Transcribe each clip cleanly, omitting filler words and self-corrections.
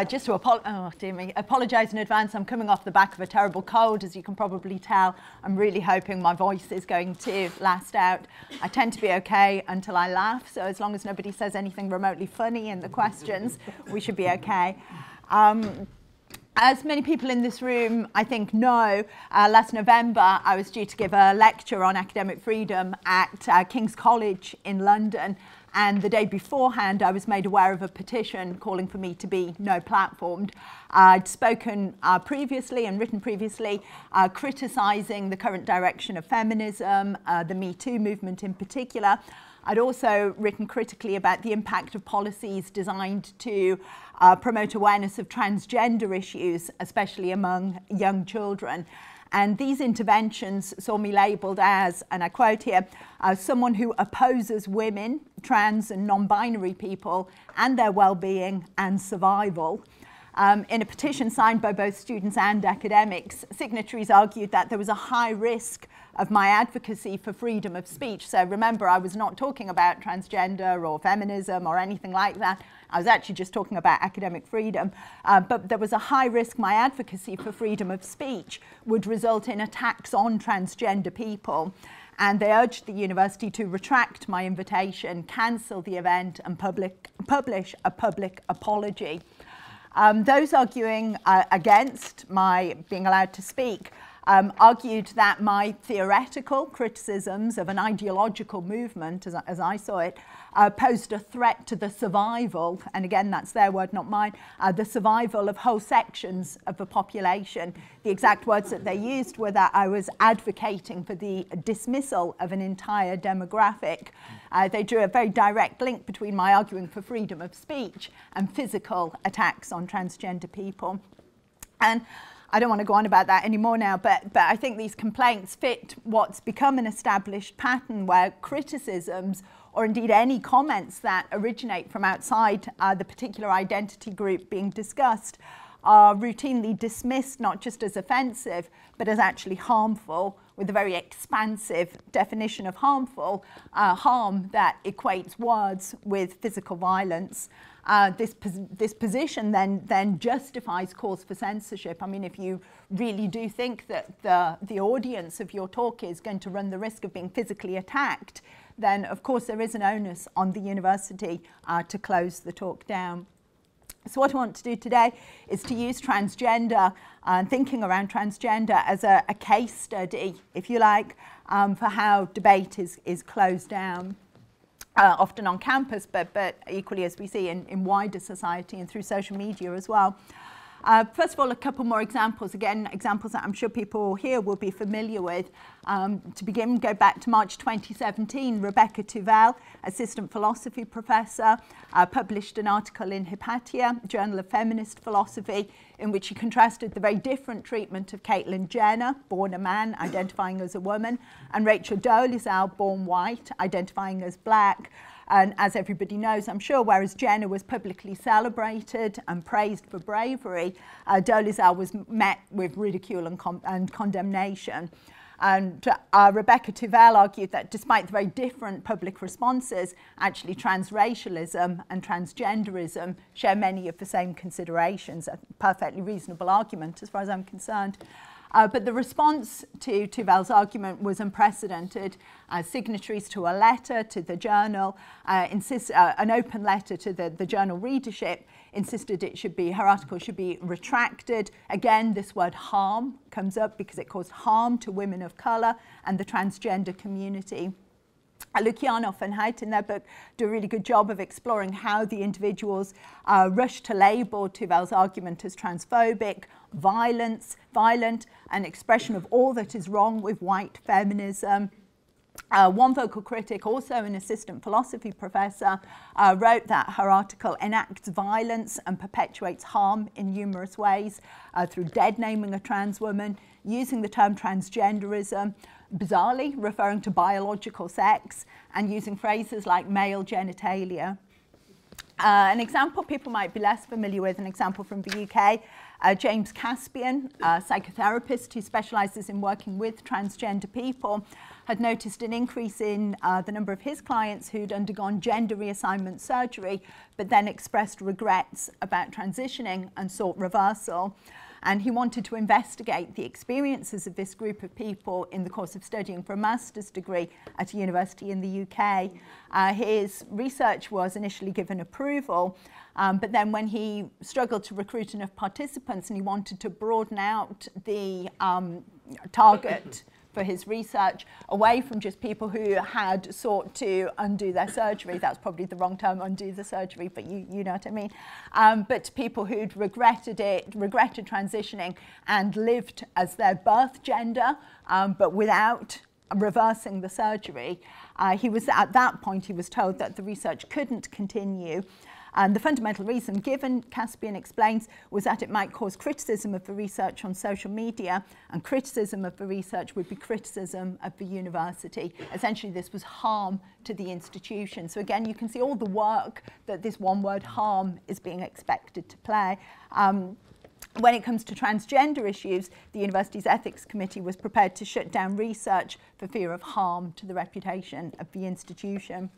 Just to apologise in advance. I'm coming off the back of a terrible cold, as you can probably tell. I'm really hoping my voice is going to last out. I tend to be okay until I laugh, so as long as nobody says anything remotely funny in the questions, we should be okay. As many people in this room, I think, know, last November I was due to give a lecture on academic freedom at King's College in London. And the day beforehand, I was made aware of a petition calling for me to be no-platformed. I'd spoken previously and written previously criticising the current direction of feminism, the Me Too movement in particular. I'd also written critically about the impact of policies designed to promote awareness of transgender issues, especially among young children. And these interventions saw me labelled as, and I quote here, someone who opposes women, trans and non-binary people and their well-being and survival. In a petition signed by both students and academics, signatories argued that there was a high risk of my advocacy for freedom of speech. So remember, I was not talking about transgender or feminism or anything like that. I was actually just talking about academic freedom. But there was a high risk my advocacy for freedom of speech would result in attacks on transgender people. And they urged the university to retract my invitation, cancel the event, and publish a public apology. Those arguing against my being allowed to speak argued that my theoretical criticisms of an ideological movement, as I saw it, posed a threat to the survival, and again that's their word, not mine, the survival of whole sections of the population. The exact words that they used were that I was advocating for the dismissal of an entire demographic. They drew a very direct link between my arguing for freedom of speech and physical attacks on transgender people. And I don't want to go on about that anymore now, but I think these complaints fit what's become an established pattern where criticisms, or indeed any comments that originate from outside the particular identity group being discussed, are routinely dismissed not just as offensive, but as actually harmful, with a very expansive definition of harmful, harm that equates words with physical violence. This position then justifies calls for censorship. I mean, if you really do think that the audience of your talk is going to run the risk of being physically attacked, then of course there is an onus on the university to close the talk down. So what I want to do today is to use transgender and thinking around transgender as a case study, if you like, for how debate is closed down. Often on campus, but equally, as we see, in wider society and through social media as well. First of all, a couple more examples. Again, examples that I'm sure people here will be familiar with. To begin, go back to March 2017. Rebecca Tuvell, assistant philosophy professor, published an article in Hypatia, Journal of Feminist Philosophy, in which she contrasted the very different treatment of Caitlyn Jenner, born a man, identifying as a woman, and Rachel Dolezal, born white, identifying as black. And as everybody knows, I'm sure, whereas Jenner was publicly celebrated and praised for bravery, Dolezal was met with ridicule and condemnation. And Rebecca Tuvell argued that despite the very different public responses, actually transracialism and transgenderism share many of the same considerations. A perfectly reasonable argument as far as I'm concerned. But the response to Tuvell's argument was unprecedented. Signatories to a letter to the journal, an open letter to the journal readership, insisted her article should be retracted. Again, this word harm comes up because it caused harm to women of colour and the transgender community. Lukianoff and Haidt in their book do a really good job of exploring how the individuals rushed to label Tuvell's argument as transphobic, violent, an expression of all that is wrong with white feminism. One vocal critic, also an assistant philosophy professor, wrote that her article enacts violence and perpetuates harm in numerous ways through dead-naming a trans woman, using the term transgenderism, bizarrely referring to biological sex, and using phrases like male genitalia. An example people might be less familiar with, an example from the UK, James Caspian, a psychotherapist who specialises in working with transgender people, had noticed an increase in the number of his clients who'd undergone gender reassignment surgery, but then expressed regrets about transitioning and sought reversal. And he wanted to investigate the experiences of this group of people in the course of studying for a master's degree at a university in the UK. His research was initially given approval, but then when he struggled to recruit enough participants and he wanted to broaden out the target for his research away from just people who had sought to undo their surgery. That's probably the wrong term, undo the surgery, but you know what I mean. But people who'd regretted transitioning and lived as their birth gender, but without reversing the surgery. At that point, he was told that the research couldn't continue. And the fundamental reason given, Caspian explains, was that it might cause criticism of the research on social media, and criticism of the research would be criticism of the university. Essentially, this was harm to the institution. So again, you can see all the work that this one word harm is being expected to play. When it comes to transgender issues, the university's ethics committee was prepared to shut down research for fear of harm to the reputation of the institution.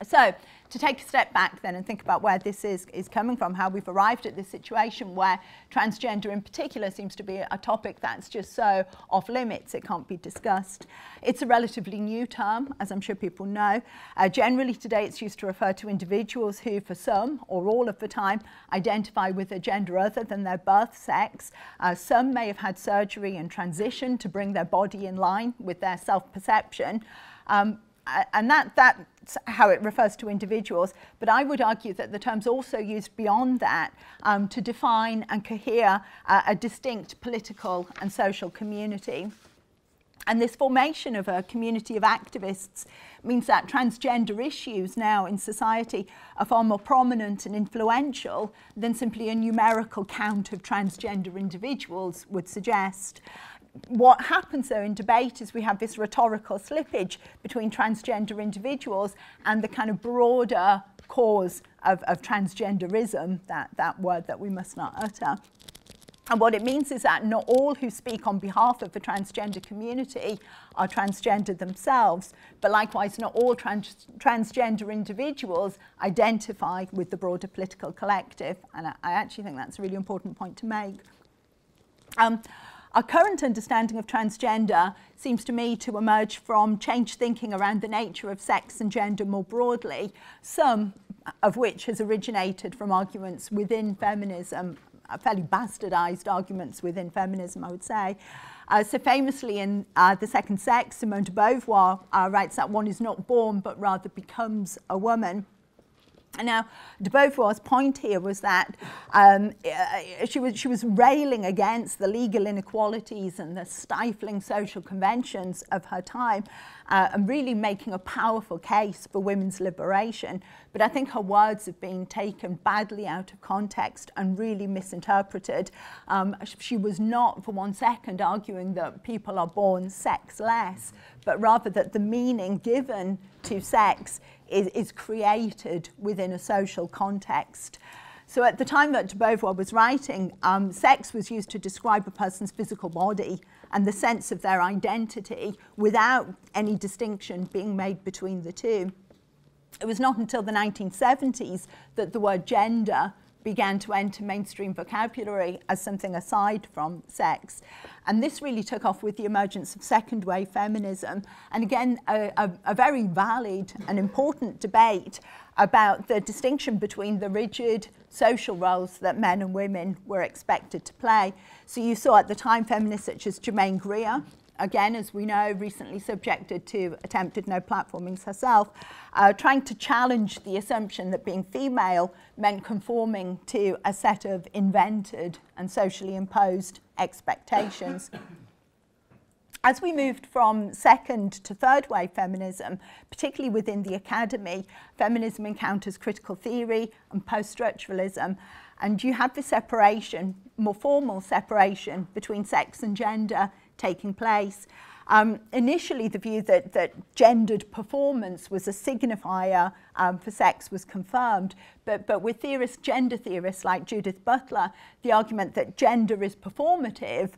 So, to take a step back then and think about where this is coming from, how we've arrived at this situation where transgender in particular seems to be a topic that's just so off limits it can't be discussed. It's a relatively new term, as I'm sure people know. Generally today it's used to refer to individuals who, for some or all of the time, identify with a gender other than their birth sex. Some may have had surgery and transition to bring their body in line with their self-perception. And that's how it refers to individuals. But I would argue that the term's also used beyond that to define and cohere a distinct political and social community. And this formation of a community of activists means that transgender issues now in society are far more prominent and influential than simply a numerical count of transgender individuals would suggest. What happens though in debate is we have this rhetorical slippage between transgender individuals and the kind of broader cause of transgenderism, that word that we must not utter. And what it means is that not all who speak on behalf of the transgender community are transgender themselves, but likewise not all transgender individuals identify with the broader political collective. And I actually think that's a really important point to make. Our current understanding of transgender seems to me to emerge from changed thinking around the nature of sex and gender more broadly, some of which has originated from arguments within feminism, fairly bastardized arguments within feminism, I would say. So famously in The Second Sex, Simone de Beauvoir writes that one is not born but rather becomes a woman. Now, de Beauvoir's point here was that she was railing against the legal inequalities and the stifling social conventions of her time and really making a powerful case for women's liberation. But I think her words have been taken badly out of context and really misinterpreted. She was not for one second arguing that people are born sexless, but rather that the meaning given to sex is created within a social context. So at the time that de Beauvoir was writing, sex was used to describe a person's physical body and the sense of their identity without any distinction being made between the two. It was not until the 1970s that the word gender began to enter mainstream vocabulary as something aside from sex. And this really took off with the emergence of second-wave feminism. And again, a very valid and important debate about the distinction between the rigid social roles that men and women were expected to play. So you saw at the time feminists such as Germaine Greer, again, as we know, recently subjected to attempted no platformings herself, trying to challenge the assumption that being female meant conforming to a set of invented and socially imposed expectations. As we moved from second to third wave feminism, particularly within the academy, feminism encounters critical theory and post-structuralism, and you have this separation, more formal separation between sex and gender taking place. Initially, the view that gendered performance was a signifier for sex was confirmed, but with gender theorists like Judith Butler, the argument that gender is performative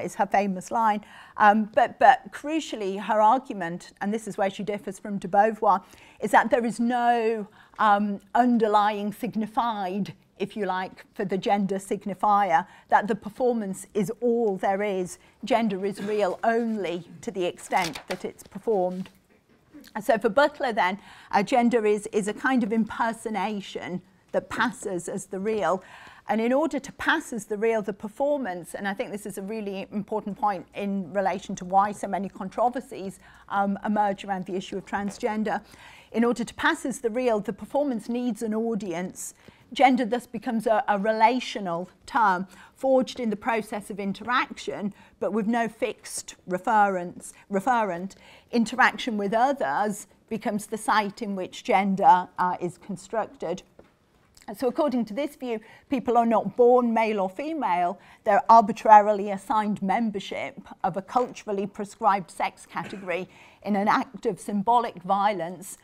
is her famous line. But crucially, her argument, and this is where she differs from de Beauvoir, is that there is no underlying signified, if you like, for the gender signifier, that the performance is all there is. Gender is real only to the extent that it's performed. So for Butler then, gender is a kind of impersonation that passes as the real. And in order to pass as the real, the performance, and I think this is a really important point in relation to why so many controversies emerge around the issue of transgender. In order to pass as the real, the performance needs an audience. Gender thus becomes a relational term, forged in the process of interaction, but with no fixed referent. Interaction with others becomes the site in which gender is constructed. So according to this view, people are not born male or female, they're arbitrarily assigned membership of a culturally prescribed sex category in an act of symbolic violence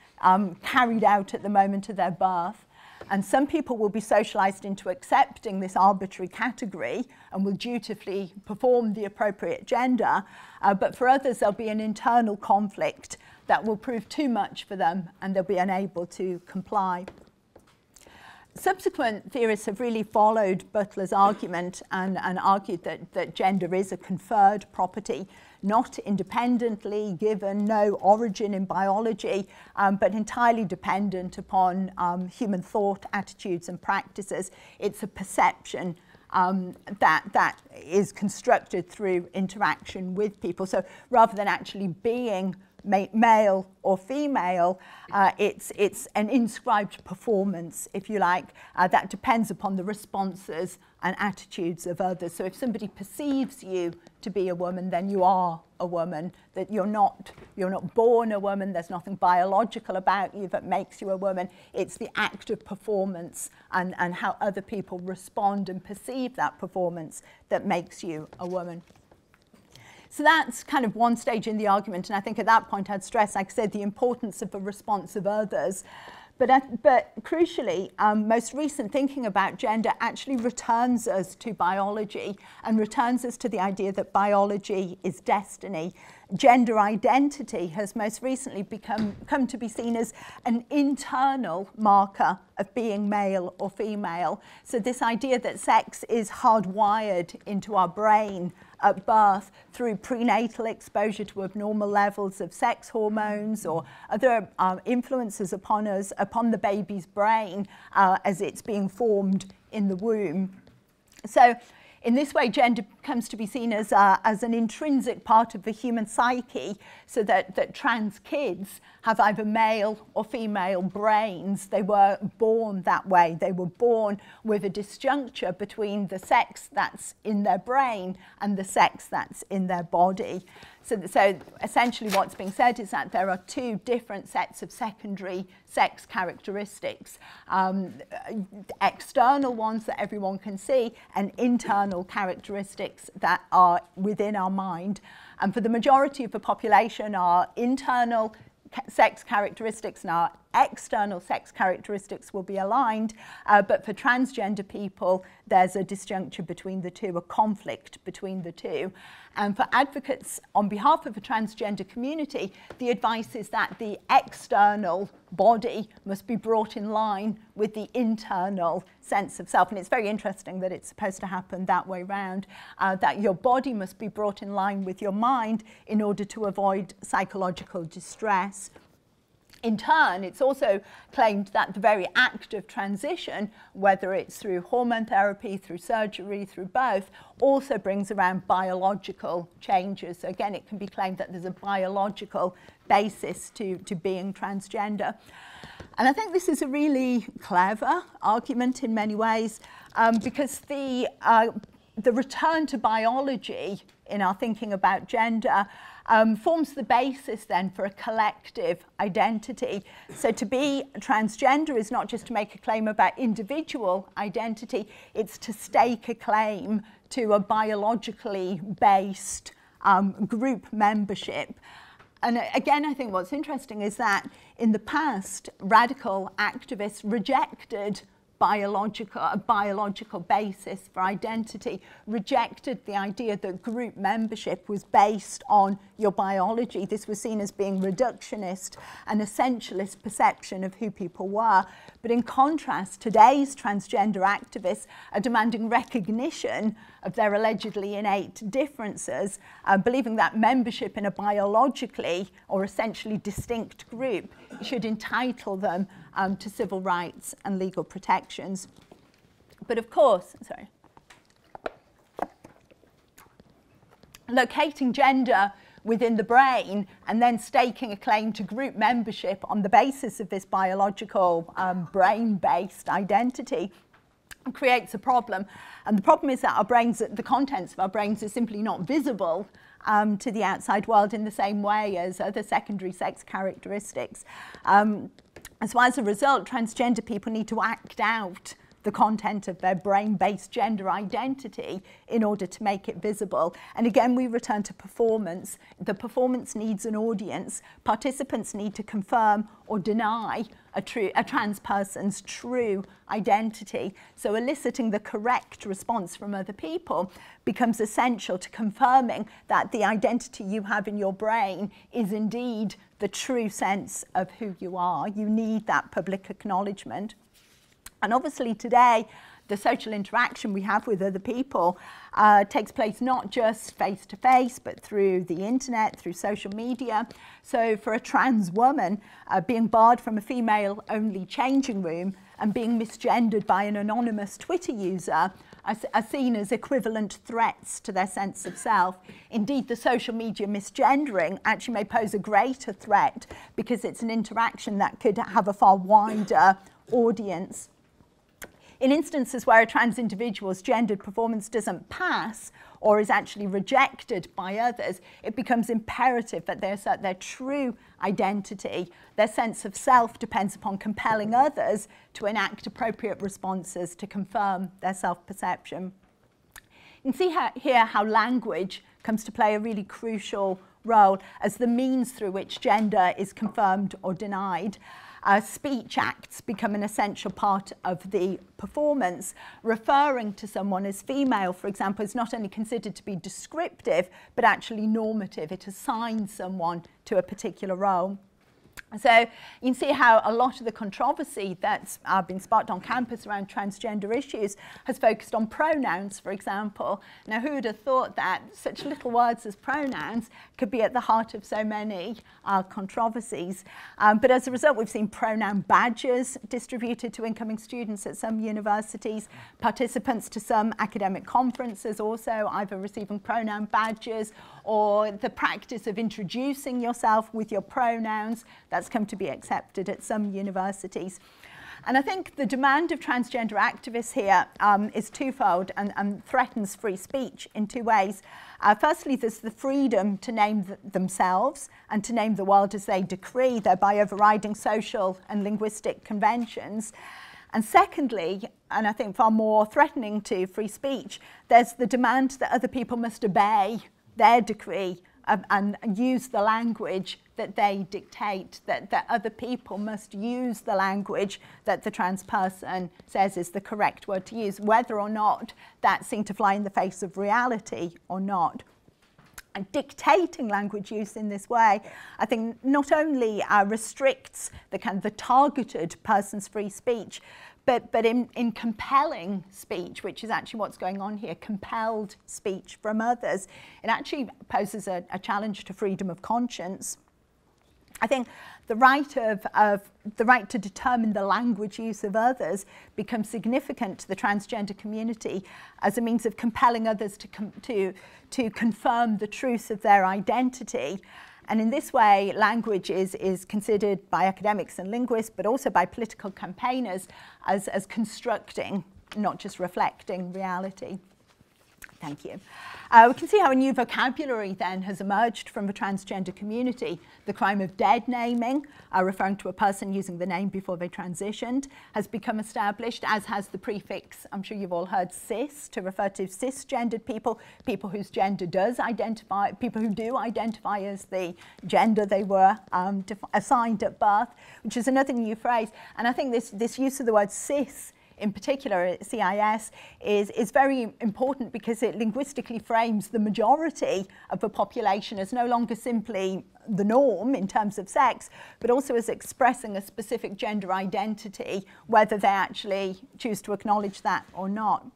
carried out at the moment of their birth. And some people will be socialised into accepting this arbitrary category and will dutifully perform the appropriate gender, but for others there'll be an internal conflict that will prove too much for them and they'll be unable to comply. Subsequent theorists have really followed Butler's argument and argued that gender is a conferred property, not independently given, no origin in biology, but entirely dependent upon human thought, attitudes and practices. It's a perception that is constructed through interaction with people. So rather than actually being male or female, it's an inscribed performance, if you like, that depends upon the responses and attitudes of others. So if somebody perceives you to be a woman, then you are a woman, that you're not born a woman, there's nothing biological about you that makes you a woman. It's the act of performance and how other people respond and perceive that performance that makes you a woman. So that's kind of one stage in the argument, and I think at that point I'd stress, like I said, the importance of the response of others. But crucially, most recent thinking about gender actually returns us to biology and returns us to the idea that biology is destiny. Gender identity has most recently come to be seen as an internal marker of being male or female. So this idea that sex is hardwired into our brain at birth through prenatal exposure to abnormal levels of sex hormones or other influences upon us, upon the baby's brain as it's being formed in the womb. So in this way, gender comes to be seen as an intrinsic part of the human psyche, so that trans kids have either male or female brains. They were born that way. They were born with a disjuncture between the sex that's in their brain and the sex that's in their body. So essentially what's being said is that there are two different sets of secondary sex characteristics, external ones that everyone can see and internal characteristics that are within our mind. And for the majority of the population, our internal sex characteristics and our external sex characteristics will be aligned, but for transgender people, there's a disjuncture between the two, a conflict between the two. And for advocates on behalf of the transgender community, the advice is that the external body must be brought in line with the internal sense of self. And it's very interesting that it's supposed to happen that way round, that your body must be brought in line with your mind in order to avoid psychological distress. In turn, it's also claimed that the very act of transition, whether it's through hormone therapy, through surgery, through both, also brings around biological changes. So again, it can be claimed that there's a biological basis to being transgender. And I think this is a really clever argument in many ways, because the return to biology in our thinking about gender forms the basis then for a collective identity. So to be transgender is not just to make a claim about individual identity, it's to stake a claim to a biologically based group membership. And again, I think what's interesting is that in the past, radical activists rejected a biological basis for identity, rejected the idea that group membership was based on your biology. This was seen as being reductionist and essentialist perception of who people were. But in contrast, today's transgender activists are demanding recognition of their allegedly innate differences, believing that membership in a biologically or essentially distinct group should entitle them to civil rights and legal protections. But of course, locating gender within the brain and then staking a claim to group membership on the basis of this biological brain-based identity creates a problem. And the problem is that our brains, the contents of our brains are simply not visible to the outside world in the same way as other secondary sex characteristics. And so as a result, transgender people need to act out the content of their brain-based gender identity in order to make it visible. And again, we return to performance. The performance needs an audience. Participants need to confirm or deny a trans person's true identity. So eliciting the correct response from other people becomes essential to confirming that the identity you have in your brain is indeed the true sense of who you are. You need that public acknowledgement. And obviously today, the social interaction we have with other people takes place not just face-to-face, but through the internet, through social media. So for a trans woman, being barred from a female-only changing room and being misgendered by an anonymous Twitter user are seen as equivalent threats to their sense of self. Indeed, the social media misgendering actually may pose a greater threat because it's an interaction that could have a far wider audience. In instances where a trans individual's gendered performance doesn't pass or is actually rejected by others, it becomes imperative that they assert their true identity. Their sense of self depends upon compelling others to enact appropriate responses to confirm their self-perception. You can see here how language comes to play a really crucial role as the means through which gender is confirmed or denied. Speech acts become an essential part of the performance. Referring to someone as female, for example, is not only considered to be descriptive, but actually normative. It assigns someone to a particular role. So you can see how a lot of the controversy that's been sparked on campus around transgender issues has focused on pronouns, for example. Now, who would have thought that such little words as pronouns could be at the heart of so many controversies? But as a result, we've seen pronoun badges distributed to incoming students at some universities. Participants to some academic conferences also either receiving pronoun badges or the practice of introducing yourself with your pronouns. That's come to be accepted at some universities. And I think the demand of transgender activists here is twofold and threatens free speech in two ways. Firstly, there's the freedom to name themselves and to name the world as they decree, thereby overriding social and linguistic conventions. And secondly, and I think far more threatening to free speech, there's the demand that other people must obey their decree and use the language that they dictate, that other people must use the language that the trans person says is the correct word to use, whether or not that seems to fly in the face of reality or not. And dictating language use in this way, I think not only restricts the targeted person's free speech, but in compelling speech, which is actually what's going on here, compelled speech from others, it actually poses a challenge to freedom of conscience. I think the right to determine the language use of others becomes significant to the transgender community as a means of compelling others to confirm the truth of their identity. And in this way, language is considered by academics and linguists, but also by political campaigners, as constructing, not just reflecting reality. Thank you. We can see how a new vocabulary then has emerged from the transgender community. The crime of dead naming, referring to a person using the name before they transitioned, has become established, as has the prefix, I'm sure you've all heard, cis, to refer to cisgendered people, people whose gender does identify, people who do identify as the gender they were assigned at birth, which is another new phrase. And I think this use of the word cis in particular, CIS, is very important because it linguistically frames the majority of the population as no longer simply the norm in terms of sex, but also as expressing a specific gender identity, whether they actually choose to acknowledge that or not.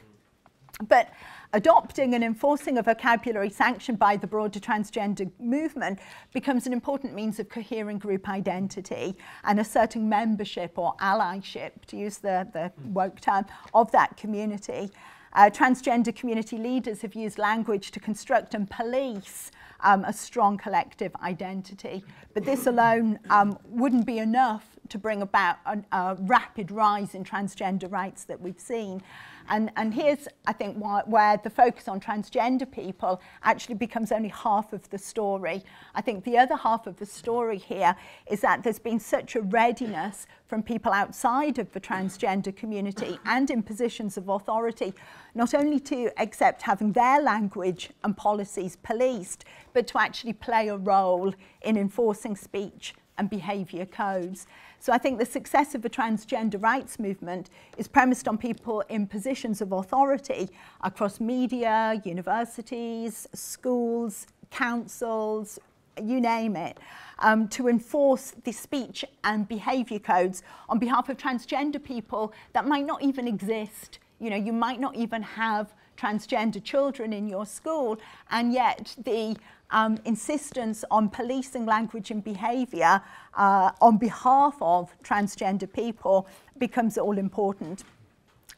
But adopting and enforcing a vocabulary sanctioned by the broader transgender movement becomes an important means of cohering group identity and asserting membership or allyship, to use the woke term, of that community. Transgender community leaders have used language to construct and police a strong collective identity. But this alone wouldn't be enough to bring about a rapid rise in transgender rights that we've seen. And here's, I think, where the focus on transgender people actually becomes only half of the story. I think the other half of the story here is that there's been such a readiness from people outside of the transgender community and in positions of authority, not only to accept having their language and policies policed, but to actually play a role in enforcing speech and behaviour codes. So I think the success of the transgender rights movement is premised on people in positions of authority across media, universities, schools, councils, you name it, to enforce the speech and behaviour codes on behalf of transgender people that might not even exist. You know, you might not even have transgender children in your school, and yet the insistence on policing language and behaviour on behalf of transgender people becomes all important.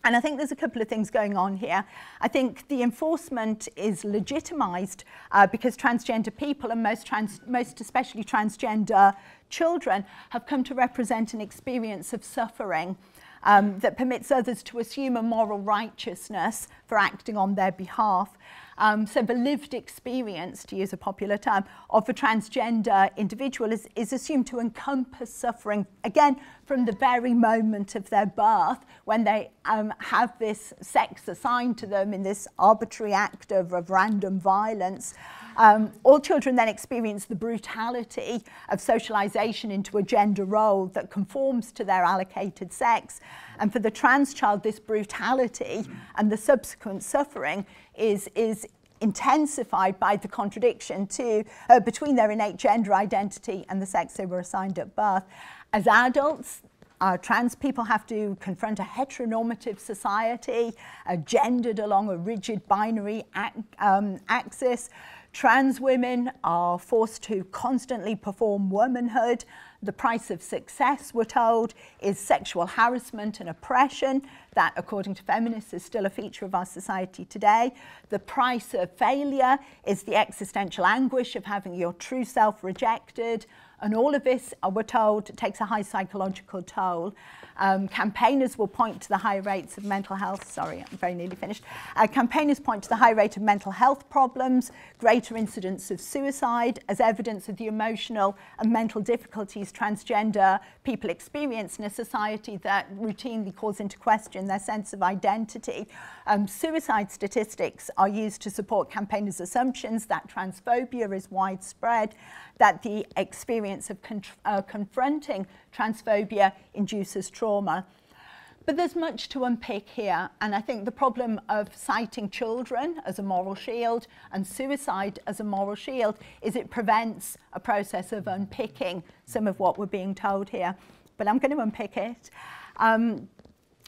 And I think there's a couple of things going on here. I think the enforcement is legitimised because transgender people, and most especially transgender children, have come to represent an experience of suffering that permits others to assume a moral righteousness for acting on their behalf. So the lived experience, to use a popular term, of a transgender individual is assumed to encompass suffering, again, from the very moment of their birth, when they have this sex assigned to them in this arbitrary act of random violence. All children then experience the brutality of socialisation into a gender role that conforms to their allocated sex. And for the trans child, this brutality and the subsequent suffering is intensified by the contradiction between their innate gender identity and the sex they were assigned at birth. As adults, trans people have to confront a heteronormative society, gendered along a rigid binary axis. Trans women are forced to constantly perform womanhood. The price of success, we're told, is sexual harassment and oppression. That, according to feminists, is still a feature of our society today. The price of failure is the existential anguish of having your true self rejected. And all of this, we're told, takes a high psychological toll. Campaigners will point to the high rates of mental health. Sorry, I'm very nearly finished. Campaigners point to the high rate of mental health problems, greater incidence of suicide as evidence of the emotional and mental difficulties transgender people experience in a society that routinely calls into question their sense of identity. Suicide statistics are used to support campaigners' assumptions that transphobia is widespread, that the experience of confronting transphobia induces trauma. But there's much to unpick here, and I think the problem of citing children as a moral shield and suicide as a moral shield is it prevents a process of unpicking some of what we're being told here. But I'm going to unpick it.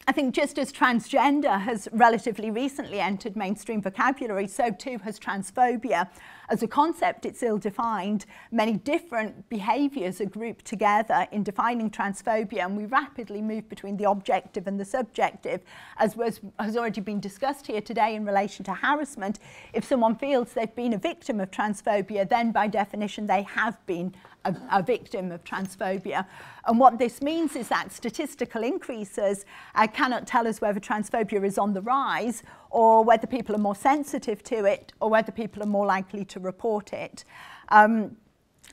I think just as transgender has relatively recently entered mainstream vocabulary, so too has transphobia. As a concept, it's ill-defined. Many different behaviours are grouped together in defining transphobia, and we rapidly move between the objective and the subjective, as has already been discussed here today in relation to harassment. If someone feels they've been a victim of transphobia, then by definition they have been a victim of transphobia. And what this means is that statistical increases cannot tell us whether transphobia is on the rise, or whether people are more sensitive to it, or whether people are more likely to report it.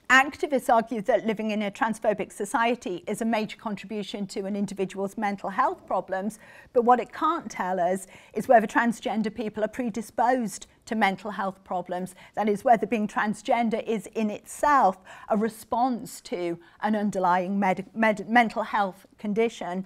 Activists argue that living in a transphobic society is a major contribution to an individual's mental health problems, but what it can't tell us is whether transgender people are predisposed to mental health problems. That is, whether being transgender is in itself a response to an underlying mental health condition.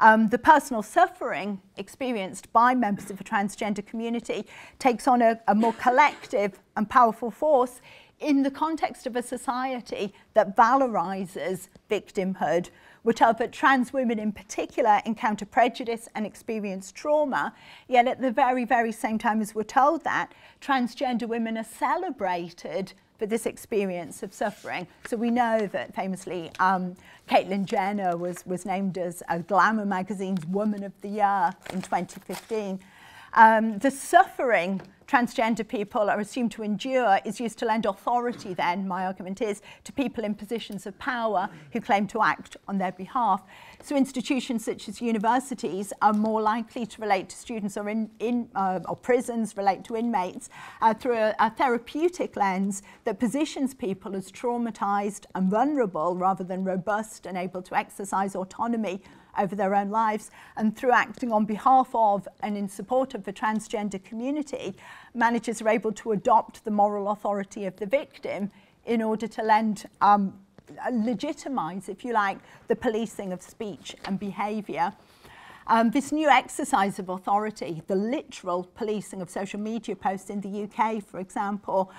The personal suffering experienced by members of the transgender community takes on a more collective and powerful force in the context of a society that valorises victimhood. We're told that trans women in particular encounter prejudice and experience trauma, yet at the very, very same time as we're told that, transgender women are celebrated for this experience of suffering. So we know that famously Caitlyn Jenner was named as Glamour magazine's Woman of the Year in 2015. The suffering transgender people are assumed to endure is used to lend authority then, my argument is, to people in positions of power who claim to act on their behalf. So institutions such as universities are more likely to relate to students, or or prisons relate to inmates through a therapeutic lens that positions people as traumatized and vulnerable rather than robust and able to exercise autonomy over their own lives. And through acting on behalf of and in support of the transgender community, managers are able to adopt the moral authority of the victim in order to legitimise, if you like, the policing of speech and behaviour. This new exercise of authority, the literal policing of social media posts in the UK, for example,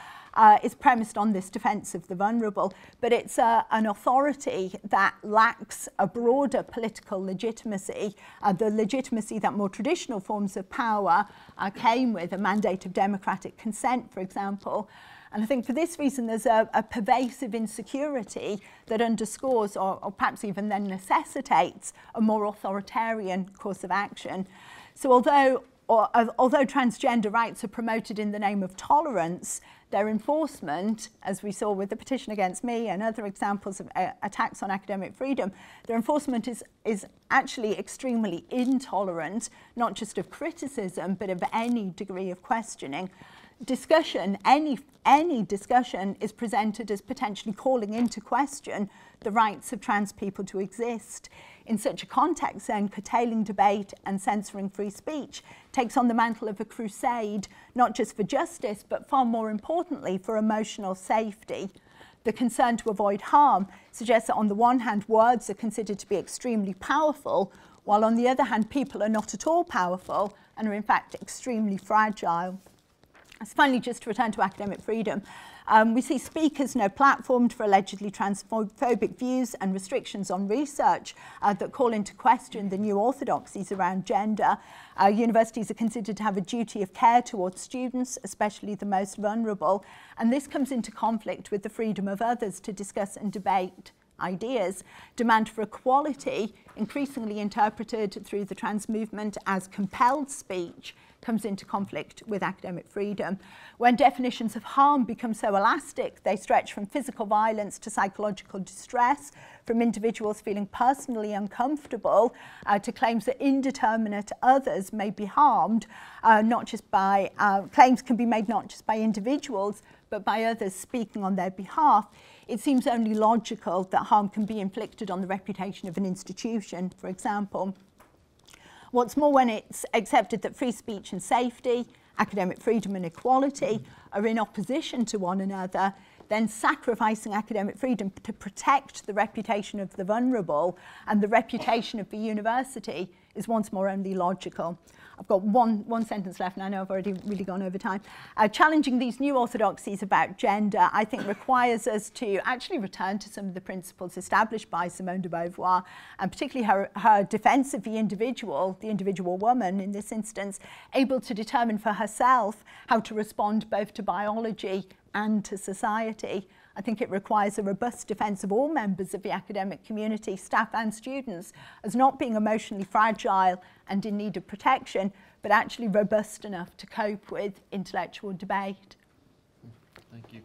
is premised on this defence of the vulnerable, but it's an authority that lacks a broader political legitimacy, the legitimacy that more traditional forms of power came with, a mandate of democratic consent, for example. And I think for this reason there's a pervasive insecurity that underscores or perhaps even then necessitates a more authoritarian course of action. So although transgender rights are promoted in the name of tolerance, their enforcement, as we saw with the petition against me and other examples of attacks on academic freedom, their enforcement is actually extremely intolerant, not just of criticism, but of any degree of questioning. Discussion, any discussion, is presented as potentially calling into question the rights of trans people to exist. In such a context, then, curtailing debate and censoring free speech takes on the mantle of a crusade, not just for justice, but far more importantly, for emotional safety. The concern to avoid harm suggests that on the one hand, words are considered to be extremely powerful, while on the other hand, people are not at all powerful and are in fact extremely fragile. Finally, just to return to academic freedom, we see speakers now platformed for allegedly transphobic views and restrictions on research that call into question the new orthodoxies around gender. Universities are considered to have a duty of care towards students, especially the most vulnerable, and this comes into conflict with the freedom of others to discuss and debate ideas. Demand for equality, increasingly interpreted through the trans movement as compelled speech, comes into conflict with academic freedom. When definitions of harm become so elastic, they stretch from physical violence to psychological distress, from individuals feeling personally uncomfortable to claims that indeterminate others may be harmed, claims can be made not just by individuals, but by others speaking on their behalf. It seems only logical that harm can be inflicted on the reputation of an institution, for example. What's more, when it's accepted that free speech and safety, academic freedom and equality are in opposition to one another, then sacrificing academic freedom to protect the reputation of the vulnerable and the reputation of the university is once more only logical. I've got one sentence left, and I know I've already really gone over time. Challenging these new orthodoxies about gender, I think, requires us to actually return to some of the principles established by Simone de Beauvoir, and particularly her defence of the individual woman in this instance, able to determine for herself how to respond both to biology and to society. I think it requires a robust defence of all members of the academic community, staff and students, as not being emotionally fragile and in need of protection, but actually robust enough to cope with intellectual debate. Thank you.